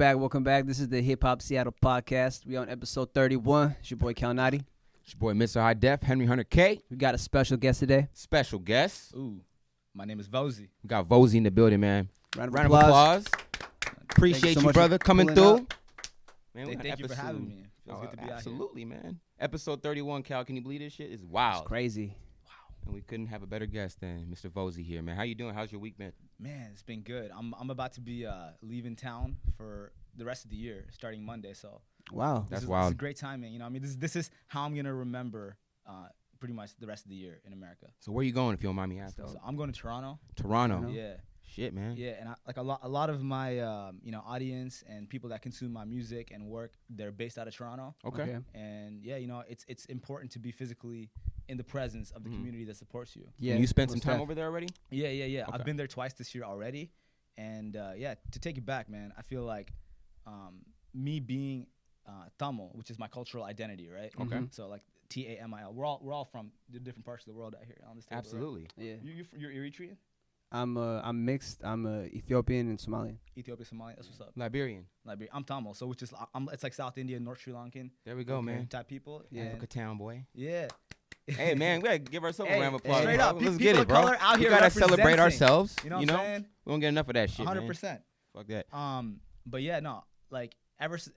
Welcome back. This is the Hip Hop Seattle podcast. We on episode 31. It's your boy Calnati. It's your boy Mr. High Def, Henry Hunter K. We got a special guest today. Special guest. Ooh, my name is Vozhi. We got Vozhi in the building, man. Round of applause. Appreciate you, brother, coming through. Man, thank you for having me. Feels good to be absolutely, man. Episode 31, Cal. Can you believe this shit? It's wild. It's crazy. And we couldn't have a better guest than Mr. Vozhi here, man. How you doing? How's your week been? Man, it's been good. I'm about to be leaving town for the rest of the year, starting Monday. So wow, that's wild. This is great timing. You know, I mean, this is how I'm gonna remember pretty much the rest of the year in America. So where you going, if you don't mind me asking? So I'm going to Toronto. Toronto. Yeah. Shit, man. Yeah, and a lot of my audience and people that consume my music and work, they're based out of Toronto. Okay. And yeah, you know, it's important to be physically in the presence of the community that supports you. Yeah. And you spent some time over there already? Yeah. Okay. Okay. I've been there twice this year already, and yeah, to take it back, man, I feel like me being Tamil, which is my cultural identity, right? Okay. So like Tamil, we're all from the different parts of the world out here on this table. Absolutely. Right? Yeah. You're Eritrean? I'm mixed. I'm Ethiopian and Somalian. Ethiopia, Somalia. That's what's up. Liberian. I'm Tamil, so which is it's like South Indian, North Sri Lankan. There we go, man. Type people. Yeah. Africa town, boy. Yeah. Hey, man, we gotta give ourselves a round of applause. Straight up. Let's People get it, bro. Color out We here gotta celebrate representing. ourselves. You know what I'm saying? We don't get enough of that shit, 100%. man. Fuck that. But yeah, no, like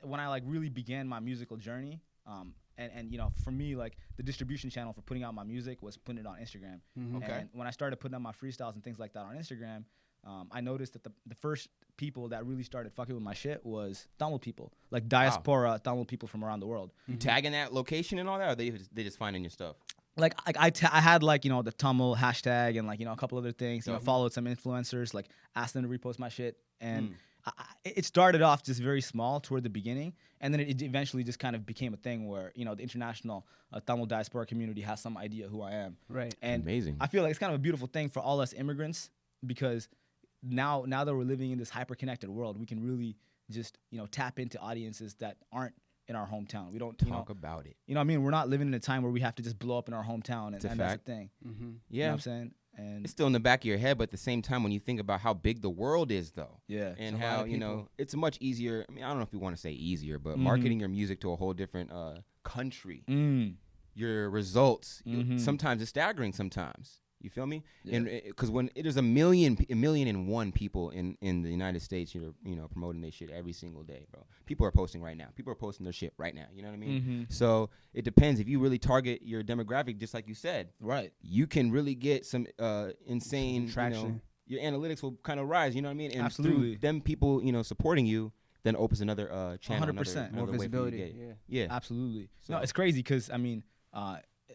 when I like really began my musical journey, and you know, for me, like the distribution channel for putting out my music was putting it on Instagram. Okay. And when I started putting out my freestyles and things like that on Instagram, I noticed that the first people that really started fucking with my shit was Tamil people, like diaspora Tamil people from around the world. You tagging that location and all that, or they just finding your stuff? Like I had like, you know, the Tamil hashtag and like, you know, a couple other things. You know, followed some influencers, like asked them to repost my shit, and it started off just very small toward the beginning, and then it eventually just kind of became a thing where, you know, the international Tamil diaspora community has some idea who I am. Right. And amazing. I feel like it's kind of a beautiful thing for all us immigrants, because now that we're living in this hyper-connected world, we can really just, you know, tap into audiences that aren't in our hometown. We don't talk about it. You know what I mean? We're not living in a time where we have to just blow up in our hometown, and that's the thing. Mm-hmm. Yeah. You know what I'm saying? And it's still in the back of your head, but at the same time, when you think about how big the world is, though, yeah, and how, you know, it's much easier. I mean, I don't know if you want to say easier, but marketing your music to a whole different country, your results, sometimes it's staggering sometimes. You feel me? Yeah. And because when there's a million and one people in the United States, you know, promoting their shit every single day, bro. People are posting right now. People are posting their shit right now. You know what I mean? So it depends. If you really target your demographic, just like you said, right, you can really get some insane traction. You know, your analytics will kind of rise. You know what I mean? And absolutely. through them people, you know, supporting you, then opens another channel. 100%. More visibility. Yeah. Absolutely. So. No, it's crazy because I mean.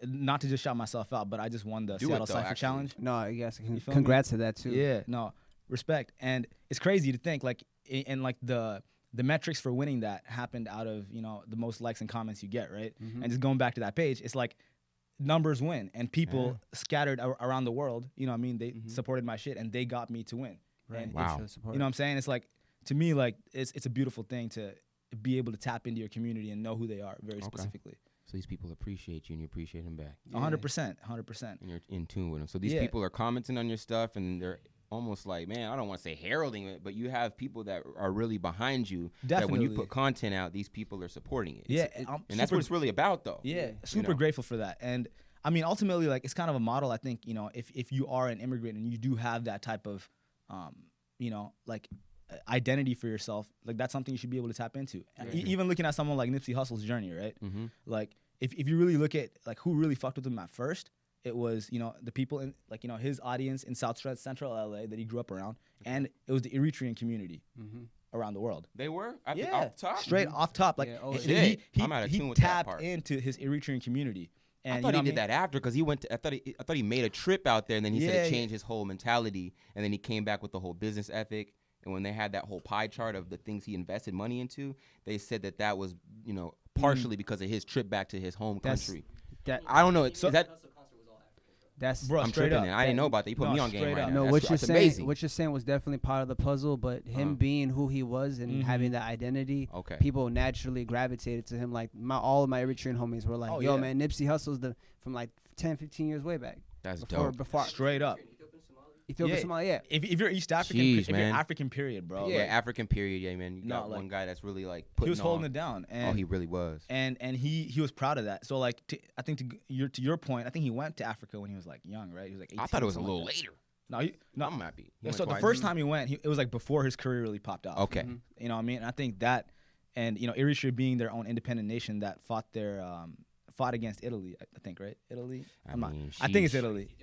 Not to just shout myself out, but I just won the Seattle Cypher Challenge. No, yes, congrats to that too. Yeah, no, respect. And it's crazy to think like, and like the metrics for winning that happened out of, you know, the most likes and comments you get, right? And just going back to that page, it's like numbers win, and people scattered around the world, you know what I mean? They supported my shit, and they got me to win. Right. And wow. You know what I'm saying? It's like, to me, like it's a beautiful thing to be able to tap into your community and know who they are very specifically. So these people appreciate you, and you appreciate them back. 100%, 100%. And you're in tune with them. So these people are commenting on your stuff, and they're almost like, man, I don't want to say heralding it, but you have people that are really behind you. Definitely. That when you put content out, these people are supporting it. Yeah, and that's what it's really about, though. Yeah, super grateful for that. And I mean, ultimately, like, it's kind of a model. I think, you know, if you are an immigrant and you do have that type of, you know, like, identity for yourself, like that's something you should be able to tap into. Even looking at someone like Nipsey Hussle's journey, right? Like if you really look at like who really fucked with him at first, it was, you know, the people in, like, you know, his audience in Central LA that he grew up around, and it was the Eritrean community around the world. They were off the top? Straight off top, like he I'm out of tune with that tapped part. into his Eritrean community. And I thought he did that after, because he went to, I thought he made a trip out there, and then he said it changed his whole mentality, and then he came back with the whole business ethic. And when they had that whole pie chart of the things he invested money into, they said that was, you know, partially because of his trip back to his home country. I don't know. That's I'm tripping. I didn't know about that. You put me on game right now. No, what you're saying was definitely part of the puzzle, but him being who he was and having that identity, people naturally gravitated to him. Like all of my Eritrean homies were like, "Yo, man, Nipsey Hussle's from like 10, 15 years way back." That's dope. Straight up. Ethiopia, Somalia. If you're East African, Jeez, if you're African period, bro. Yeah, African period. Yeah, man. You got one guy that's really like putting he was holding it down. And he really was. And he was proud of that. So like, I think to your point, I think he went to Africa when he was like young, right? He was like 18. I thought it was a little later. No, I'm happy. So the first time he went, it was like before his career really popped off. Okay. You know what I mean? And I think that, and Eritrea being their own independent nation that fought against Italy, I think, right? Italy. I think it's Italy.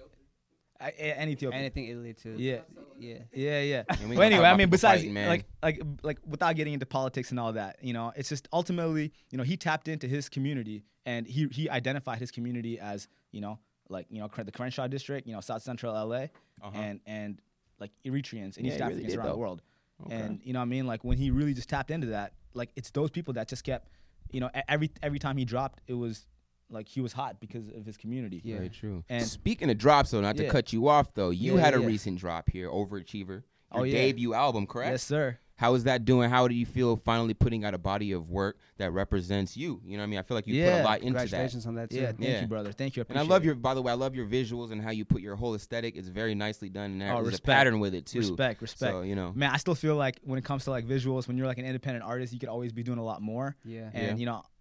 And Ethiopia. And I think Italy too. Yeah. Yeah. Well, anyway, I mean, besides like without getting into politics and all that, it's just ultimately, he tapped into his community and he identified his community as, the Crenshaw district, South Central LA, and like Eritreans and East Africans around the world. Okay. And what I mean, like when he really just tapped into that, like it's those people that just kept, every time he dropped, it was like he was hot because of his community. Yeah. Very true. And speaking of drops, though, not to cut you off, though, you had a recent drop here, Overachiever, your debut album, correct? Yes, sir. How is that doing? How do you feel finally putting out a body of work that represents you? You know what I mean? I feel like you put a lot into that. Congratulations on that, too. Yeah, thank you, brother. Thank you. And I love by the way, I love your visuals and how you put your whole aesthetic. It's very nicely done. And there's a pattern with it, too. Respect. So, Man, I still feel like when it comes to like visuals, when you're like an independent artist, you could always be doing a lot more. Yeah. And,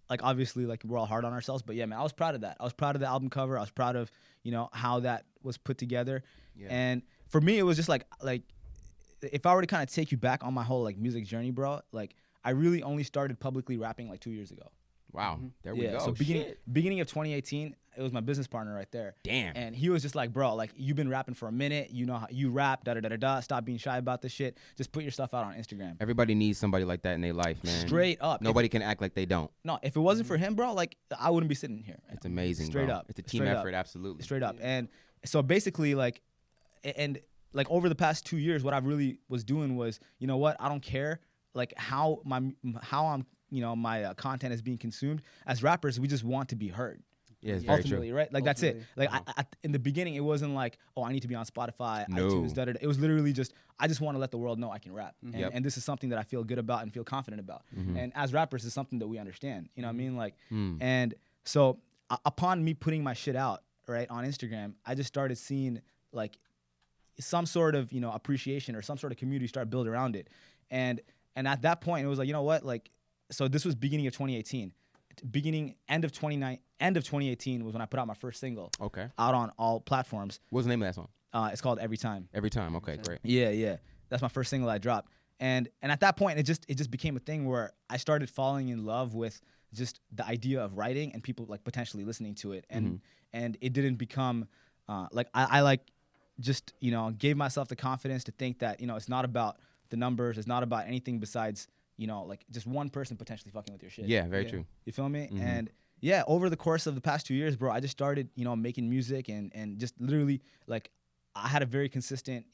like obviously like we're all hard on ourselves, but yeah, man, I was proud of that. I was proud of the album cover. I was proud of, how that was put together. Yeah. And for me, it was just like if I were to kind of take you back on my whole like music journey, bro, like I really only started publicly rapping like 2 years ago. Wow. There we go. So beginning of 2018, it was my business partner right there. Damn. And he was just like, bro, like you've been rapping for a minute. You know how you rap, da-da-da-da-da. Stop being shy about this shit. Just put your stuff out on Instagram. Everybody needs somebody like that in their life, man. Straight up. Nobody can act like they don't. No, if it wasn't for him, bro, like I wouldn't be sitting here. It's amazing, Straight bro. up. It's a team effort, absolutely. Straight up. And so basically like, and like over the past 2 years, what I really was doing was, you know what, I don't care like how I'm my content is being consumed. As rappers, we just want to be heard. Yeah, it's very ultimately, true. Right? Like that's it. Like in the beginning, it wasn't like, oh, I need to be on Spotify, iTunes, da-da-da. It was literally just, I just want to let the world know I can rap, and this is something that I feel good about and feel confident about. And as rappers, it's something that we understand. You know what I mean? Like, and so upon me putting my shit out right on Instagram, I just started seeing like some sort of appreciation or some sort of community start build around it, and at that point, it was like, you know what, like. So this was beginning of 2018. End of 2018 was when I put out my first single. Okay. Out on all platforms. What's the name of that song? It's called Every Time. Every Time. Okay, great. Yeah. That's my first single I dropped. And at that point, it just became a thing where I started falling in love with just the idea of writing and people like potentially listening to it. And it didn't become like I like just gave myself the confidence to think that it's not about the numbers. It's not about anything besides. Like just one person potentially fucking with your shit. Yeah, very true. You feel me? And yeah, over the course of the past 2 years, bro, I just started, making music and just literally like I had a very consistent,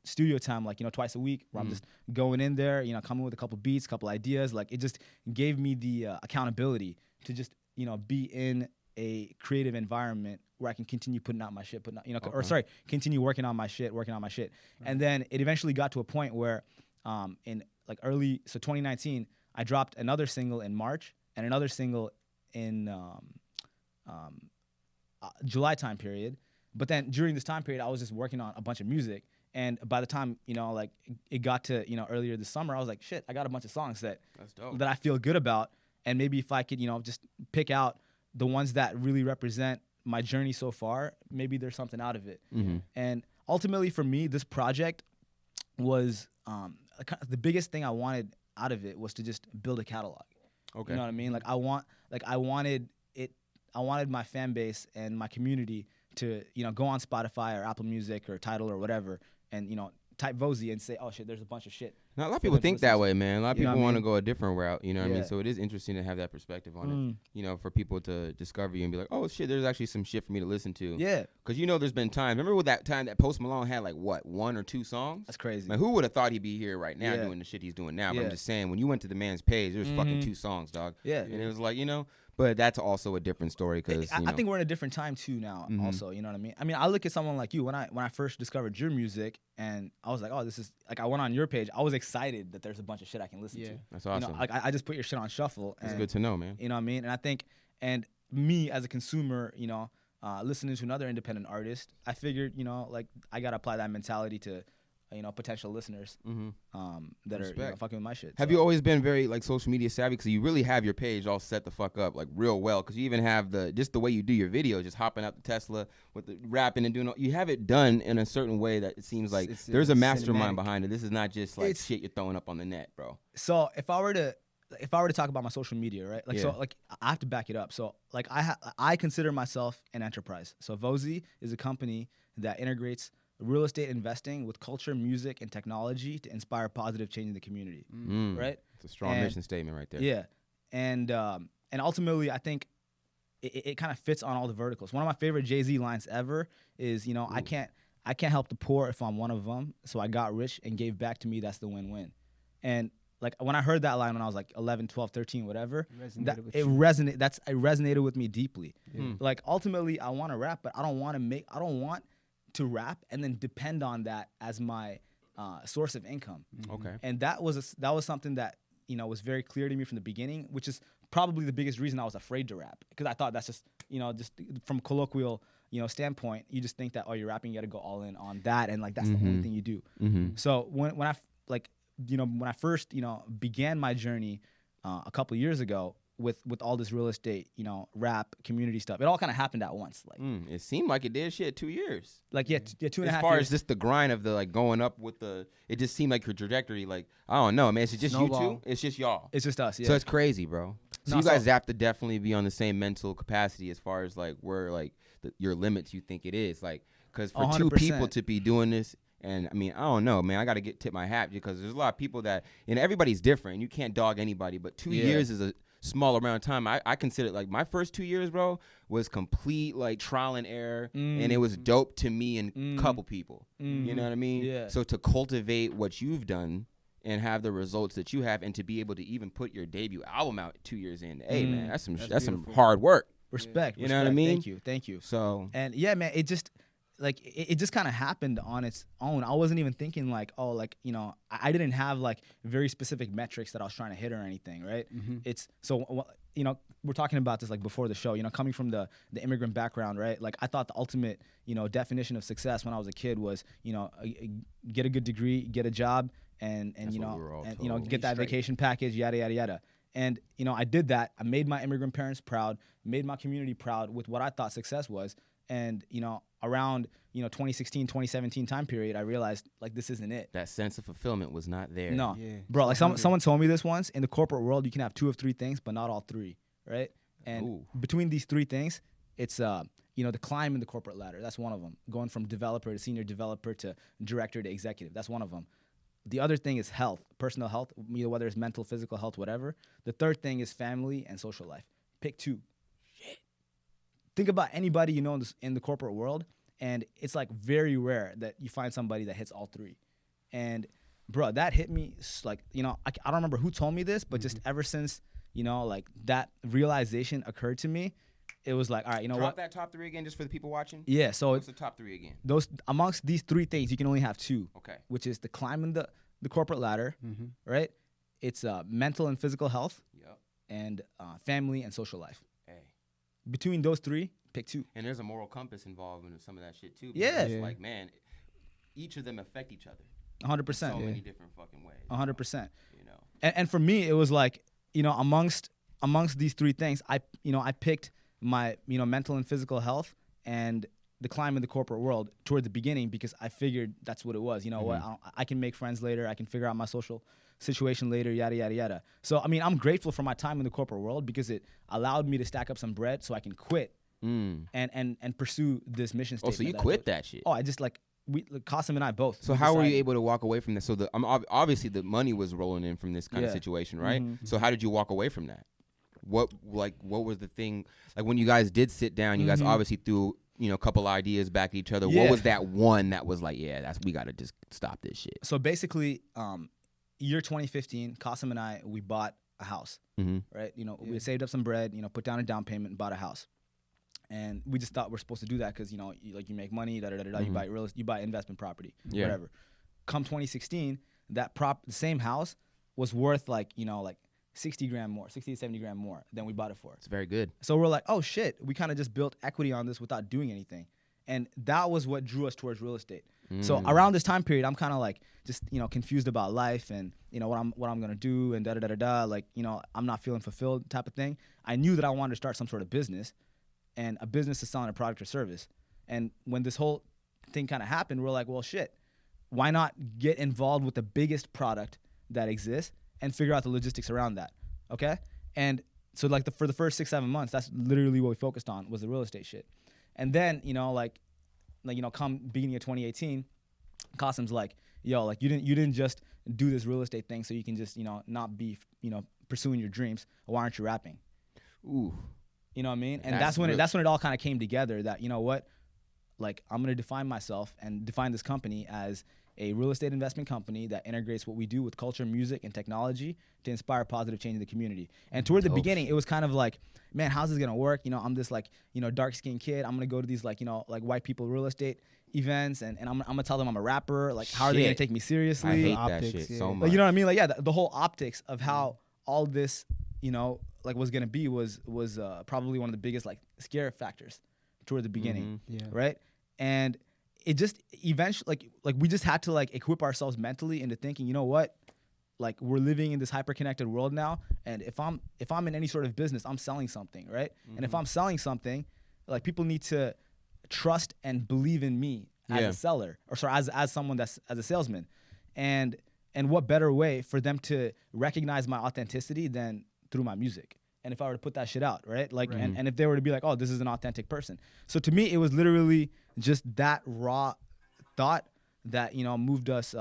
studio time, like, twice a week where I'm just going in there, coming with a couple beats, couple ideas. Like it just gave me the accountability to just, be in a creative environment where I can continue putting out my shit, continue working on my shit. Right. And then it eventually got to a point where in like 2019, I dropped another single in March and another single in July time period. But then during this time period, I was just working on a bunch of music. And by the time, like it got to, earlier this summer, I was like, shit, I got a bunch of songs that I feel good about. And maybe if I could, just pick out the ones that really represent my journey so far, maybe there's something out of it. And ultimately for me, this project was the biggest thing I wanted out of it was to just build a catalog. Okay. You know what I mean? Like I wanted my fan base and my community to, go on Spotify or Apple Music or Tidal or whatever and, type Vozhi and say, oh shit, there's a bunch of shit. Now, a lot of people think that way, man. A lot of people want to go a different route, you know what I mean? So it is interesting to have that perspective on it, for people to discover you and be like, oh shit, there's actually some shit for me to listen to. Yeah. Because there's been times, remember with that time that Post Malone had like what, 1 or 2 songs? That's crazy. Like who would have thought he'd be here right now doing the shit he's doing now? But I'm just saying, when you went to the man's page, there was fucking 2 songs, dog. Yeah. And it was like, but that's also a different story because I think we're in a different time too now. Also, you know what I mean? I mean, I look at someone like you when I first discovered your music, and I was like, oh, this is like I went on your page. I was excited that there's a bunch of shit I can listen to. That's awesome. Like I just put your shit on shuffle. It's good to know, man. You know what I mean? And I think, and me as a consumer, listening to another independent artist, I figured, you know, like I gotta apply that mentality to, you know, potential listeners that are, you know, fucking with my shit. Have you always been very like social media savvy? Because you really have your page all set the fuck up like real well. Because you even have just the way you do your videos, just hopping out the Tesla with the rapping and doing. You have it done in a certain way that it seems like there's a mastermind behind it. This is not just like shit you're throwing up on the net, bro. So if I were to talk about my social media, right? Like, so like I have to back it up. So like I consider myself an enterprise. So Vozhi is a company that integrates real estate investing with culture, music, and technology to inspire positive change in the community, right? It's a strong mission statement right there. Yeah, and ultimately, I think it kind of fits on all the verticals. One of my favorite Jay-Z lines ever is, you know, I can't help the poor if I'm one of them, so I got rich and gave back to me. That's the win-win. And like when I heard that line when I was like 11, 12, 13, whatever, it resonated with me deeply. Like ultimately, I want to rap, but I don't want to rap and then depend on that as my source of income. Okay. And that was something that, you know, was very clear to me from the beginning, which is probably the biggest reason I was afraid to rap, because I thought that's just, you know, just from colloquial, you know, standpoint, you just think that, oh, you're rapping, you got to go all in on that, and like that's the only thing you do. So when I like, you know, when I first, you know, began my journey a couple of years ago with all this real estate, you know, rap, community stuff, it all kind of happened at once. Like it seemed like it did 2 years. Like 2.5 years. As far as just the grind of the like going up with it just seemed like your trajectory. Like I don't know, man. It's just you two. It's just y'all. It's just us. Yeah. So it's crazy, bro. So you guys have to definitely be on the same mental capacity as far as like where like your limits you think it is. Like because for 100%. 2 people to be doing this. And I mean, I don't know, man. I got to tip my hat because there's a lot of people that, and everybody's different. You can't dog anybody, but 2 years is a small amount of time. I consider like my first 2 years, bro, was complete like trial and error, and it was dope to me and a couple people. You know what I mean? Yeah. So to cultivate what you've done and have the results that you have, and to be able to even put your debut album out 2 years in, hey man, that's some hard work. Respect. You know what I mean? Thank you. So and yeah, man, it just. Like it just kind of happened on its own. I wasn't even thinking like, oh, like, you know, I didn't have like very specific metrics that I was trying to hit or anything, right? It's so, you know, we're talking about this like before the show, you know, coming from the immigrant background, right? Like I thought the ultimate, you know, definition of success when I was a kid was, you know, get a good degree, get a job, and you know, and you know, get that vacation package, yada yada yada. And you know, I did that. I made my immigrant parents proud, made my community proud with what I thought success was. And, you know, around, you know, 2016, 2017 time period, I realized, like, this isn't it. That sense of fulfillment was not there. No. Yeah. Bro, like, someone told me this once. In the corporate world, you can have 2 of 3 things, but not all 3, right? And between these 3 things, it's, you know, the climb in the corporate ladder. That's one of them. Going from developer to senior developer to director to executive. That's one of them. The other thing is health, personal health, whether it's mental, physical health, whatever. The third thing is family and social life. Pick 2. Think about anybody you know in the corporate world, and it's like very rare that you find somebody that hits all 3. And bro, that hit me like, you know, I don't remember who told me this, but just ever since, you know, like that realization occurred to me, it was like, all right, you know Drop what? that top 3 again just for the people watching. Yeah, so what's the top 3 again? Those amongst these 3 things, you can only have 2. Okay. Which is the climbing the corporate ladder, right? It's mental and physical health, and family and social life. Between those 3, pick 2. And there's a moral compass involved in some of that shit too. Yeah. It's like, man, each of them affect each other. 100%. So many different fucking ways. 100%. You know. And for me, it was like, you know, amongst these 3 things, I picked my, you know, mental and physical health and the climb in the corporate world toward the beginning because I figured that's what it was. You know what? I can make friends later. I can figure out my social situation later, yada, yada, yada. So, I mean, I'm grateful for my time in the corporate world because it allowed me to stack up some bread so I can quit and pursue this mission statement. Oh, so you quit that shit? Oh, I just like, Qasim and I both. So how were you able to walk away from this? So obviously the money was rolling in from this kind of situation, right? So how did you walk away from that? What was the thing, like when you guys did sit down, you guys obviously threw, you know, a couple ideas back at each other. What was that one that was like, yeah, we got to just stop this shit? So basically, year 2015, Qasim and I, we bought a house, right? You know, we saved up some bread, you know, put down a down payment and bought a house. And we just thought we're supposed to do that because, you know, you make money, you buy investment property, whatever. Come 2016, the same house was worth like, you know, like 60 grand more, 60 to 70 grand more than we bought it for. It's very good. So we're like, oh shit, we kind of just built equity on this without doing anything. And that was what drew us towards real estate. So around this time period, I'm kind of like just, confused about life and, what I'm going to do and da-da-da-da-da. Like, I'm not feeling fulfilled type of thing. I knew that I wanted to start some sort of business, and a business is selling a product or service. And when this whole thing kind of happened, we're like, well, shit, why not get involved with the biggest product that exists and figure out the logistics around that, okay? And so like for the first 6-7 months, that's literally what we focused on was the real estate shit. And then, come beginning of 2018, Qasim's like, yo, like you didn't just do this real estate thing so you can just, not be, pursuing your dreams. Why aren't you rapping? Ooh. You know what I mean? And that's when it all kind of came together that, like I'm going to define myself and define this company as a real estate investment company that integrates what we do with culture, music, and technology to inspire positive change in the community. And toward the beginning, it was kind of like, man, how's this gonna work? I'm this like, dark-skinned kid. I'm gonna go to these like, like white people real estate events, and I'm gonna tell them I'm a rapper. Like, how are they gonna take me seriously? I hate optics, that shit so much. Like, you know what I mean? Like, yeah, the whole optics of how all this, like was gonna be was probably one of the biggest like scare factors toward the beginning, right? And it just eventually like we just had to like equip ourselves mentally into thinking, you know what, like we're living in this hyper-connected world now, and if I'm in any sort of business, I'm selling something, right? And if I'm selling something, like people need to trust and believe in me as a seller, or sorry, as someone that's as a salesman, and what better way for them to recognize my authenticity than through my music? And if I were to put that shit out, right? Like, and if they were to be like, oh, this is an authentic person. So to me, it was literally just that raw thought that, moved us,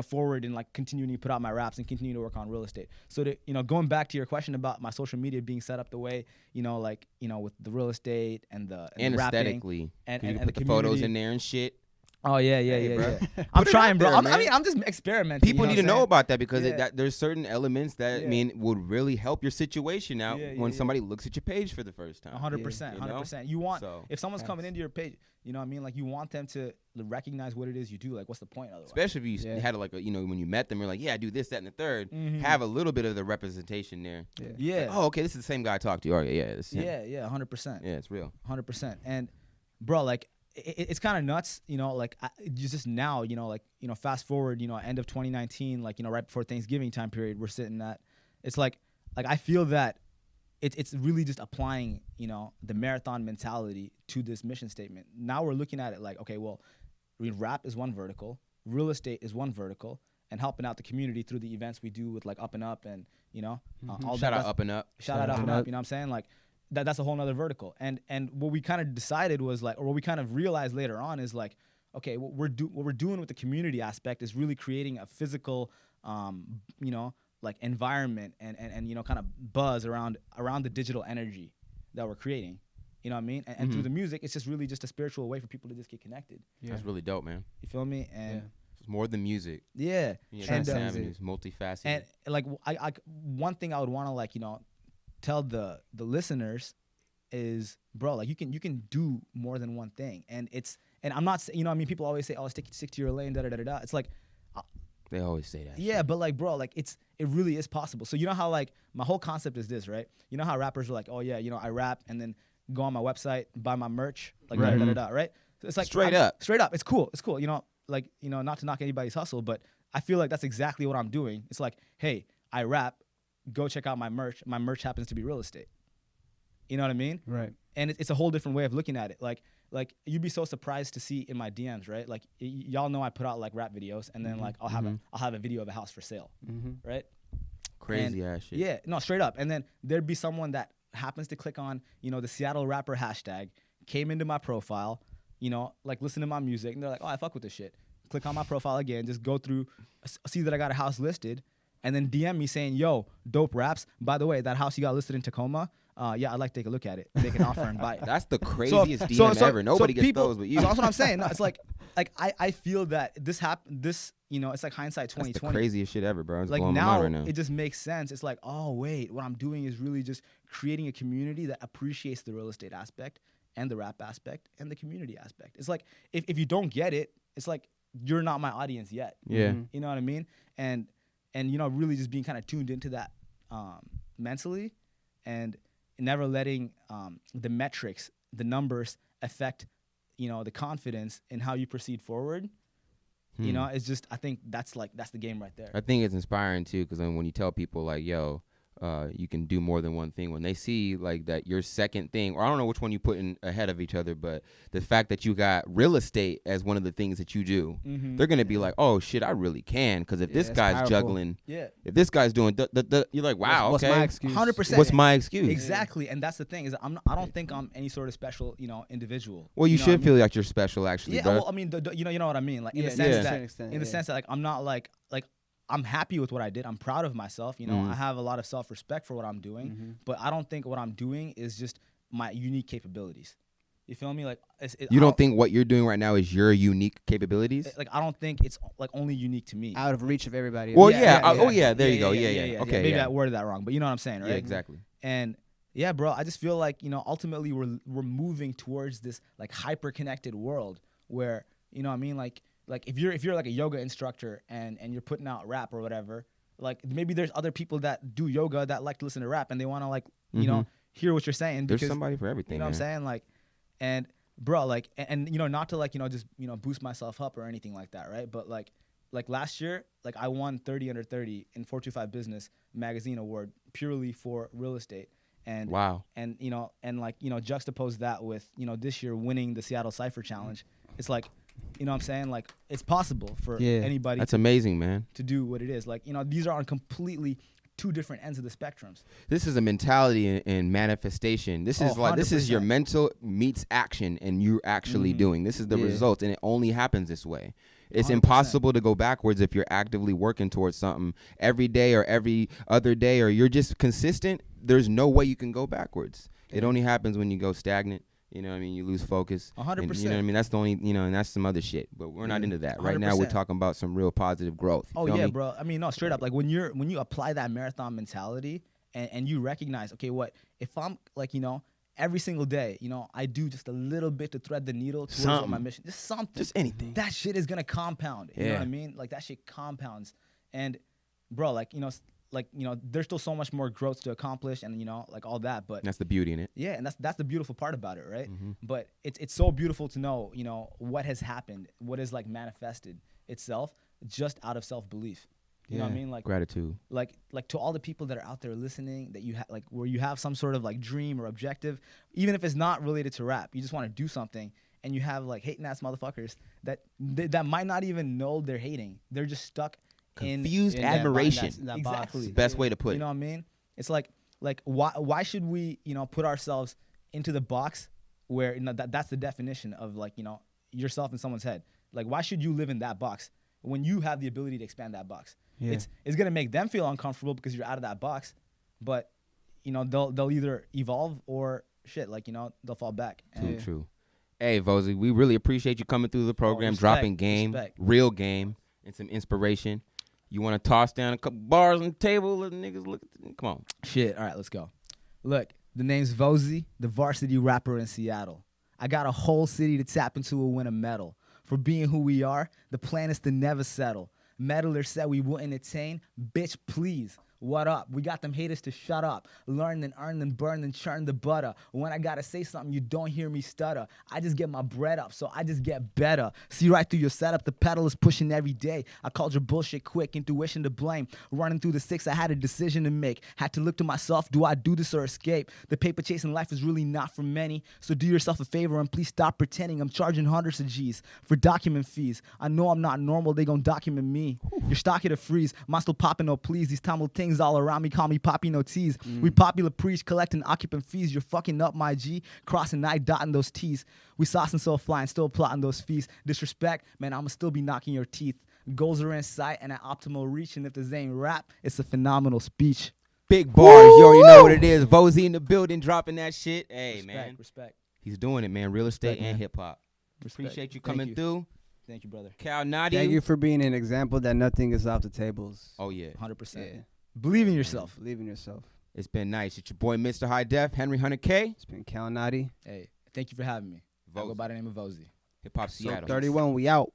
forward and like continuing to put out my raps and continue to work on real estate. So to, going back to your question about my social media being set up the way, with the real estate and the aesthetically, and you and put the photos in there and shit. Oh yeah. I'm trying, bro. I'm just experimenting. People need to know about that because there's certain elements that would really help your situation out when somebody looks at your page for the first time. 100%. You want if someone's coming into your page, you know what I mean? Like you want them to recognize what it is you do. Like what's the point otherwise? Especially if you had like when you met them, you're like, yeah, I do this, that, and the third. Have a little bit of the representation there. Yeah. Like, oh, okay, this is the same guy I talked to. Oh yeah, this is him. Yeah, 100%. Yeah, it's real. 100%. And bro, like. It's kind of nuts, like just now, fast forward, end of 2019, like, right before Thanksgiving time period, we're sitting at, it's like I feel that it's really just applying, the marathon mentality to this mission statement. Now we're looking at it like, okay, well, rap is one vertical, real estate is one vertical, and helping out the community through the events we do with like Up and Up and, all shout that. Out Up and Up. Shout out Up and Up, you know what I'm saying? Like, that's a whole nother vertical. And what we kind of decided was like, or what we kind of realized later on is like, okay, what we're doing with the community aspect is really creating a physical, like environment and kind of buzz around the digital energy that we're creating. You know what I mean? And through the music, it's just really just a spiritual way for people to just get connected. Yeah. That's really dope, man. You feel me? And it's more than music. Yeah. And avenues, multifaceted. And like I one thing I would want to tell the listeners is, bro, like you can do more than one thing, and I'm not, people always say, oh, stick to your lane, da da da da. It's like they always say that. Yeah, shit. But like, bro, like it really is possible. So you know how like my whole concept is this, right? You know how rappers are like, oh yeah, I rap and then go on my website, buy my merch, like da da da da, right? So it's like straight up. It's cool. Like not to knock anybody's hustle, but I feel like that's exactly what I'm doing. It's like, hey, I rap. Go check out my merch. My merch happens to be real estate. You know what I mean? Right. And it's a whole different way of looking at it. Like you'd be so surprised to see in my DMs, right? Like y'all know I put out like rap videos, and then like I'll have a video of a house for sale, right? Crazy ass shit. Yeah, no, straight up. And then there'd be someone that happens to click on the Seattle rapper hashtag, came into my profile, like listen to my music, and they're like, oh, I fuck with this shit. Click on my profile again, just go through, see that I got a house listed. And then DM me saying, yo, dope raps. By the way, that house you got listed in Tacoma, yeah, I'd like to take a look at it. Make an offer and buy it. That's the craziest DM ever. Nobody gets those but you. So that's what I'm saying. No, it's like I feel that this happened. This, it's like hindsight 2020. That's the craziest shit ever, bro. It's like blowing now, my mind right now. It just makes sense. It's like, oh wait, what I'm doing is really just creating a community that appreciates the real estate aspect and the rap aspect and the community aspect. It's like if you don't get it, it's like you're not my audience yet. Yeah. You know what I mean? And really just being kind of tuned into that mentally, and never letting the metrics, the numbers affect, the confidence in how you proceed forward. It's just, I think that's the game right there. I think it's inspiring too, because when you tell people like, yo, you can do more than one thing, when they see like that your second thing, or I don't know which one you put in ahead of each other, but the fact that you got real estate as one of the things that you do, they're going to be like, oh shit, I really can. Because if this guy's powerful. Juggling, if this guy's doing, you're like, wow, what's okay. my excuse? 100%. What's my excuse? Exactly. And that's the thing, is I don't think I'm any sort of special, individual. Well, you should feel like you're special, actually. Yeah, well, I mean, you know what I mean? Like, in the sense that, like, I'm not like I'm happy with what I did. I'm proud of myself. I have a lot of self-respect for what I'm doing, but I don't think what I'm doing is just my unique capabilities. You feel me? Like, you don't think what you're doing right now is your unique capabilities? Like, I don't think it's like only unique to me. Out of reach of everybody. Well, there you go. Yeah. Okay. Maybe I worded that wrong, but you know what I'm saying, right? Yeah, exactly. And yeah, bro, I just feel like, ultimately we're moving towards this like hyper-connected world where, you know what I mean? Like if you're like a yoga instructor and you're putting out rap or whatever, like maybe there's other people that do yoga that like to listen to rap and they want to like, hear what you're saying. There's somebody for everything. You know what I'm saying? Like, and bro, like, and not to like, just, boost myself up or anything like that. Right. But like last year, like I won 30 under 30 in 425 Business Magazine Award purely for real estate. And wow. And, juxtapose that with, this year winning the Seattle Cypher Challenge. It's like, you know what I'm saying? Like, it's possible for anybody. That's amazing, man. To do what it is. Like, these are on completely two different ends of the spectrums. This is a mentality and manifestation. This is like, 100%. This is your mental meets action and you're actually doing. This is the result, and it only happens this way. It's 100%. Impossible to go backwards if you're actively working towards something every day or every other day, or you're just consistent. There's no way you can go backwards. It only happens when you go stagnant. You know what I mean? You lose focus. 100%. And, you know what I mean? That's the only, and that's some other shit. But we're not into that. 100%. Right now, we're talking about some real positive growth. Oh, yeah, bro. I mean, no, straight up. Like, when you apply that marathon mentality and you recognize, okay, if I'm, like, every single day, I do just a little bit to thread the needle towards what my mission. Just something. Just anything. That shit is going to compound. You know what I mean? Like, that shit compounds. And, bro, there's still so much more growth to accomplish and, like all that. But that's the beauty in it. Yeah, and that's the beautiful part about it, right? But it's so beautiful to know, what has happened, what is like manifested itself just out of self-belief. You know what I mean? Like gratitude. Like to all the people that are out there listening, that you have like where you have some sort of like dream or objective, even if it's not related to rap, you just want to do something, and you have like hating ass motherfuckers that might not even know they're hating. They're just stuck confused in admiration. That exactly. It's the best way to put it. You know what I mean? It's like why should we, put ourselves into the box where that's the definition of like, yourself in someone's head. Like, why should you live in that box when you have the ability to expand that box? Yeah. It's gonna make them feel uncomfortable because you're out of that box, but they'll either evolve or shit, like they'll fall back. True. Hey, Vozhi, we really appreciate you coming through the program, dropping game, real game, and some inspiration. You want to toss down a couple bars on the table, let the niggas look at them? Come on. Shit. All right, let's go. Look, the name's Vozhi, the varsity rapper in Seattle. I got a whole city to tap into and win a medal. For being who we are, the plan is to never settle. Meddlers said we wouldn't attain. Bitch, please. What up? We got them haters to shut up. Learn and earn and burn and churn the butter. When I gotta say something, you don't hear me stutter. I just get my bread up, so I just get better. See right through your setup, the pedal is pushing every day. I called your bullshit quick, intuition to blame. Running through the 6, I had a decision to make. Had to look to myself, do I do this or escape? The paper chasing life is really not for many. So do yourself a favor and please stop pretending I'm charging hundreds of G's for document fees. I know I'm not normal, they gon' document me. Your stock hit a freeze, mine still popping, no please. These Tamil things all around me call me Poppy No T's. We popular preach, collecting occupant fees. You're fucking up my G, crossing I, dotting those T's. We saucing so flying, still plotting those fees. Disrespect, man, I'ma still be knocking your teeth. Goals are in sight and at optimal reach, and if this ain't rap, it's a phenomenal speech. Big bars, you already know what it is. Vozhi in the building, dropping that shit. Hey, man. Respect. He's doing it, man. Real estate and hip-hop. Appreciate you coming through. Thank you, brother. Cal Nadi. Thank you for being an example that nothing is off the tables. Oh, yeah. 100%. Yeah. Believe in yourself. Believe in yourself. It's been nice. It's your boy, Mr. High Def, Henry 100K. It's been Cal Nadi. Hey, thank you for having me. I go by the name of Vozhi. Hip Hop Seattle. 31, we out.